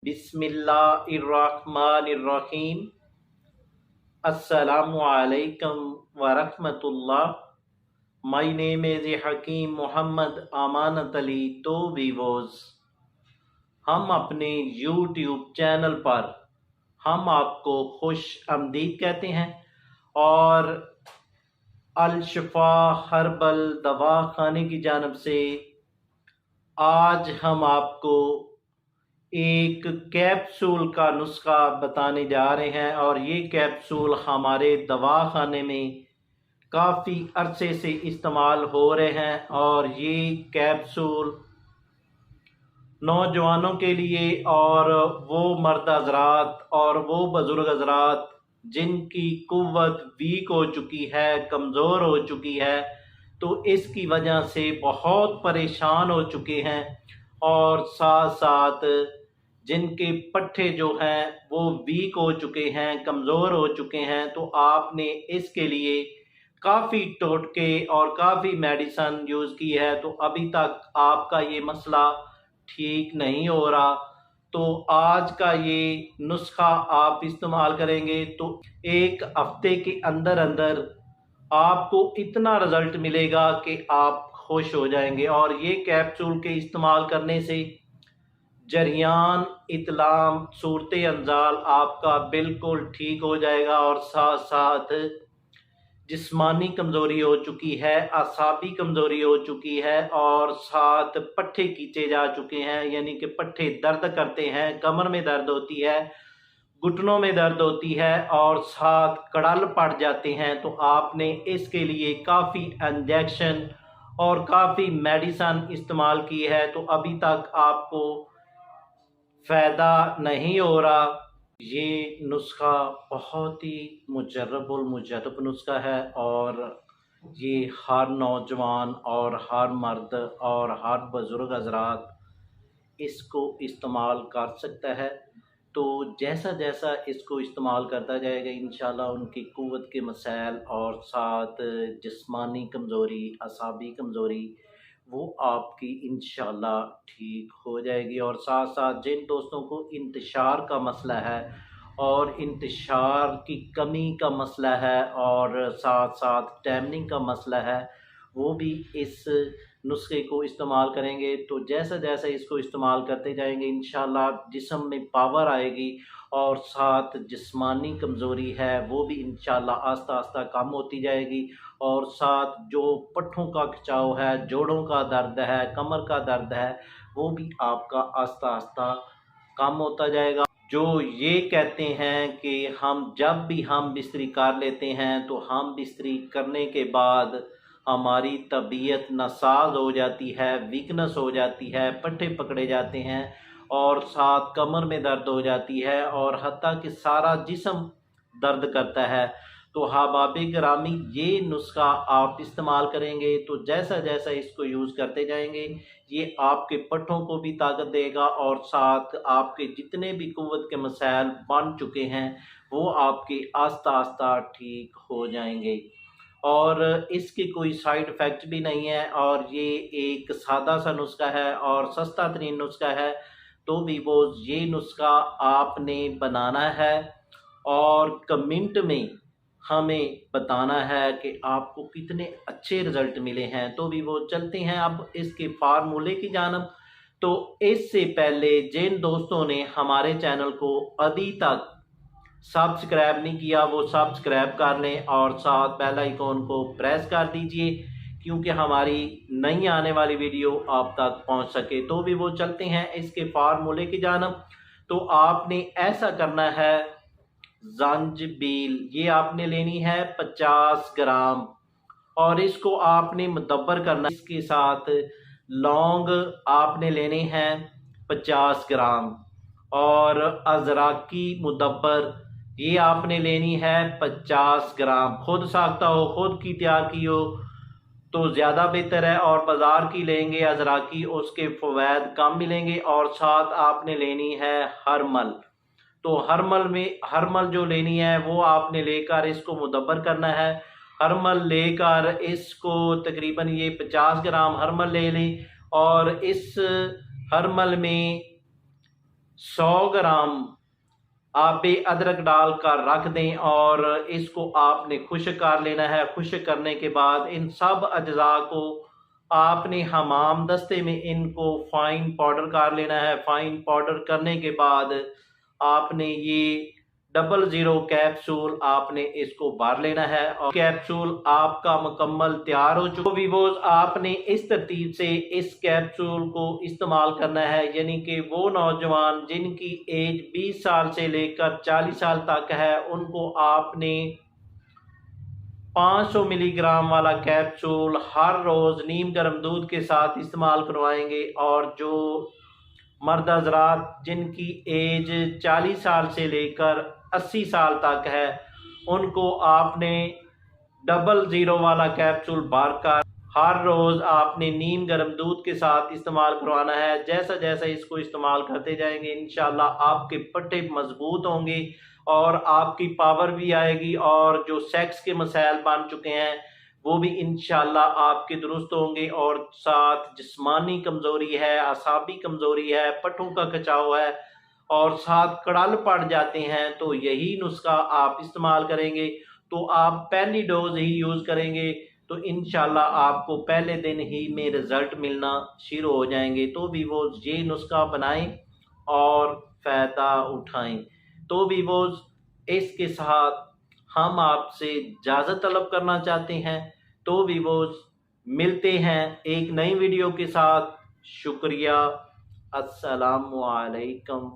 बिस्मिल्लाहिर्रहमानिर्रहीम। अस्सलामु अलैकुम वरहमतुल्लाह। माय नेम इज़ हकीम मोहम्मद अमानत अली तो वीवोज़। हम अपने यूट्यूब चैनल पर हम आपको खुश आमदीद कहते हैं और अल शिफा हर्बल दवा खाने की जानिब से आज हम आपको एक कैप्सूल का नुस्खा बताने जा रहे हैं और ये कैप्सूल हमारे दवा खाने में काफ़ी अरसे से इस्तेमाल हो रहे हैं और ये कैप्सूल नौजवानों के लिए और वो मर्द हज़रात और वो बुज़ुर्ग हज़रात जिनकी कुव्वत वीक हो चुकी है, कमज़ोर हो चुकी है, तो इसकी वजह से बहुत परेशान हो चुके हैं और साथ साथ जिनके पट्ठे जो हैं वो वीक हो चुके हैं, कमज़ोर हो चुके हैं, तो आपने इसके लिए काफ़ी टोटके और काफ़ी मेडिसन यूज़ की है तो अभी तक आपका ये मसला ठीक नहीं हो रहा। तो आज का ये नुस्खा आप इस्तेमाल करेंगे तो एक हफ्ते के अंदर अंदर आपको इतना रिज़ल्ट मिलेगा कि आप खुश हो जाएंगे। और ये कैप्सूल के इस्तेमाल करने से जरियान, इतलाम, सूरत अंजाल आपका बिल्कुल ठीक हो जाएगा और साथ साथ जिस्मानी कमज़ोरी हो चुकी है, असाबी कमज़ोरी हो चुकी है और साथ पट्ठे खींचे जा चुके हैं, यानी कि पट्ठे दर्द करते हैं, कमर में दर्द होती है, घुटनों में दर्द होती है और साथ कड़ल पड़ जाते हैं, तो आपने इसके लिए काफ़ी इंजेक्शन और काफ़ी मेडिसन इस्तेमाल की है तो अभी तक आपको फ़ायदा नहीं हो रहा। ये नुस्खा बहुत ही मुजर्रबुल मुजर्रब नुस्खा है और ये हर नौजवान और हर मर्द और हर बुज़ुर्ग हज़रात इसको इस्तेमाल कर सकता है। तो जैसा जैसा इसको इस्तेमाल करता जाएगा इंशाल्लाह उनकी क़ुव्वत के मसाइल और साथ जिस्मानी कमज़ोरी, असाबी कमज़ोरी वो आपकी इंशाल्लाह ठीक हो जाएगी। और साथ साथ जिन दोस्तों को इंतशार का मसला है और इंतशार की कमी का मसला है और साथ साथ टैनिंग का मसला है, वो भी इस नुस्खे को इस्तेमाल करेंगे तो जैसा जैसा इसको इस्तेमाल करते जाएंगे इंशाल्लाह जिस्म में पावर आएगी और साथ जिस्मानी कमज़ोरी है वो भी इंशाल्लाह आस्ता आस्ता कम होती जाएगी और साथ जो पट्ठों का खिंचाव है, जोड़ों का दर्द है, कमर का दर्द है, वो भी आपका आस्ता आस्ता कम होता जाएगा। जो ये कहते हैं कि जब भी हम बिस्तरी कर लेते हैं तो हम बिस्तरी करने के बाद हमारी तबीयत नासाज हो जाती है, वीकनेस हो जाती है, पट्ठे पकड़े जाते हैं और साथ कमर में दर्द हो जाती है और हत्ता कि सारा जिस्म दर्द करता है। तो अहबाब गिरामी ये नुस्खा आप इस्तेमाल करेंगे तो जैसा जैसा इसको यूज़ करते जाएंगे ये आपके पट्ठों को भी ताकत देगा और साथ आपके जितने भी क़ुव्वत के मसाइल बन चुके हैं वो आपके आस्ता आस्ता ठीक हो जाएंगे और इसके कोई साइड इफ़ेक्ट भी नहीं है और ये एक सादा सा नुस्खा है और सस्ता तरीन नुस्खा है। तो भी वो ये नुस्खा आपने बनाना है और कमेंट में हमें बताना है कि आपको कितने अच्छे रिज़ल्ट मिले हैं। तो भी वो चलते हैं अब इसके फार्मूले की जानब। तो इससे पहले जिन दोस्तों ने हमारे चैनल को अभी तक सब्सक्राइब नहीं किया वो सब्सक्राइब कर लें और साथ बेल आइकॉन को प्रेस कर दीजिए क्योंकि हमारी नई आने वाली वीडियो आप तक पहुंच सके। तो भी वो चलते हैं इसके फार्मूले की जानब। तो आपने ऐसा करना है, ज़ंजबील ये आपने लेनी है 50 ग्राम और इसको आपने मुदब्बर करना। इसके साथ लौंग आपने लेने हैं 50 ग्राम और अजराकी मुदब्बर ये आपने लेनी है 50 ग्राम। खुद साख्ता हो, खुद की तैयार की हो तो ज़्यादा बेहतर है और बाज़ार की लेंगे अजराकी उसके फ़वाइद कम मिलेंगे। और साथ आपने लेनी है हरमल। तो हरमल जो लेनी है वो आपने लेकर इसको मुदब्बर करना है। हरमल लेकर इसको तकरीबन ये 50 ग्राम हरमल ले लें और इस हरमल में 100 ग्राम आप अदरक डालकर रख दें और इसको आपने खुश्क कर लेना है। खुश्क करने के बाद इन सब अज्जा को आपने हमाम दस्ते में इनको फाइन पाउडर कर लेना है। फाइन पाउडर करने के बाद आपने ये 00 कैप्सूल आपने इसको भर लेना है और कैप्सूल आपका मुकम्मल तैयार हो चुका। वीवोज आपने इस तरतीब से इस कैप्सूल को इस्तेमाल करना है, यानी कि वो नौजवान जिनकी एज 20 साल से लेकर 40 साल तक है उनको आपने 500 मिलीग्राम वाला कैप्सूल हर रोज़ नीम गर्म दूध के साथ इस्तेमाल करवाएंगे। और जो मर्द हज़रात जिनकी एज 40 साल से लेकर 80 साल तक है उनको आपने 00 वाला कैप्सूल भरकर हर रोज़ आपने नीम गर्म दूध के साथ इस्तेमाल करवाना है। जैसा जैसा इसको इस्तेमाल करते जाएंगे इंशाल्लाह आपके पट्टे मजबूत होंगे और आपकी पावर भी आएगी और जो सेक्स के मसाइल बन चुके हैं वो भी इंशाल्लाह आपके दुरुस्त होंगे। और साथ जिस्मानी कमज़ोरी है, असाबी कमज़ोरी है, पट्टों का खिंचाव है और साथ कड़ल पड़ जाते हैं तो यही नुस्खा आप इस्तेमाल करेंगे तो आप पहली डोज ही यूज़ करेंगे तो इंशाल्लाह आपको पहले दिन ही में रिज़ल्ट मिलना शुरू हो जाएंगे। तो भी वो ये नुस्खा बनाएं और फ़ायदा उठाएं। तो भी वो इसके साथ हम आपसे इजाज़त तलब करना चाहते हैं। तो भी वो मिलते हैं एक नई वीडियो के साथ। शुक्रिया। अस्सलामु अलैकुम।